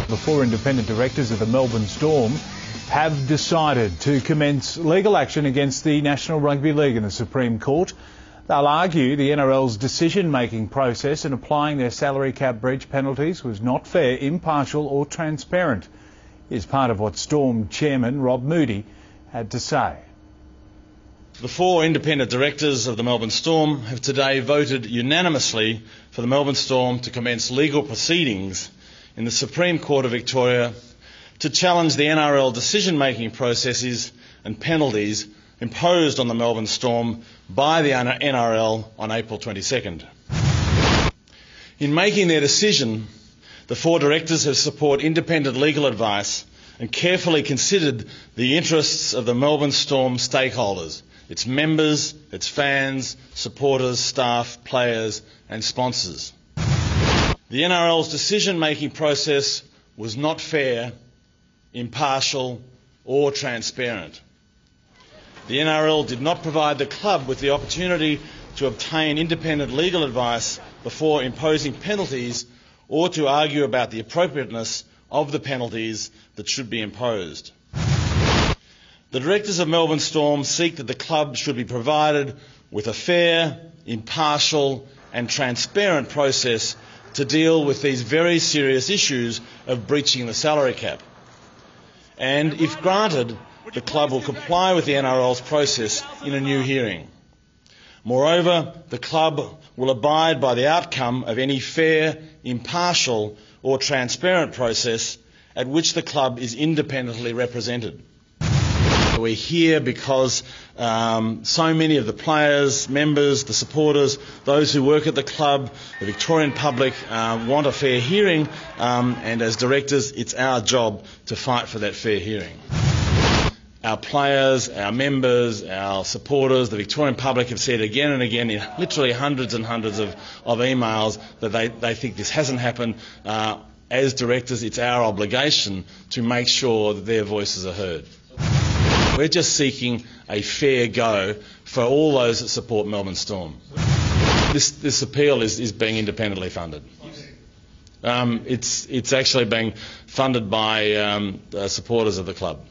The 4 independent directors of the Melbourne Storm have decided to commence legal action against the National Rugby League in the Supreme Court. They'll argue the NRL's decision-making process in applying their salary cap breach penalties was not fair, impartial or transparent. Here's part of what Storm Chairman Rob Moody had to say. The 4 independent directors of the Melbourne Storm have today voted unanimously for the Melbourne Storm to commence legal proceedings in the Supreme Court of Victoria to challenge the NRL decision-making processes and penalties imposed on the Melbourne Storm by the NRL on April 22nd. In making their decision, the 4 directors have sought independent legal advice and carefully considered the interests of the Melbourne Storm stakeholders, its members, its fans, supporters, staff, players and sponsors. The NRL's decision-making process was not fair, impartial or transparent. The NRL did not provide the club with the opportunity to obtain independent legal advice before imposing penalties or to argue about the appropriateness of the penalties that should be imposed. The directors of Melbourne Storm seek that the club should be provided with a fair, impartial and transparent process to deal with these very serious issues of breaching the salary cap. And if granted, the club will comply with the NRL's process in a new hearing. Moreover, the club will abide by the outcome of any fair, impartial or transparent process at which the club is independently represented. We're here because so many of the players, members, the supporters, those who work at the club, the Victorian public want a fair hearing, and as directors it's our job to fight for that fair hearing. Our players, our members, our supporters, the Victorian public have said again and again in literally hundreds and hundreds of emails that they think this hasn't happened. As directors, it's our obligation to make sure that their voices are heard. We're just seeking a fair go for all those that support Melbourne Storm. This appeal is being independently funded. It's actually being funded by supporters of the club.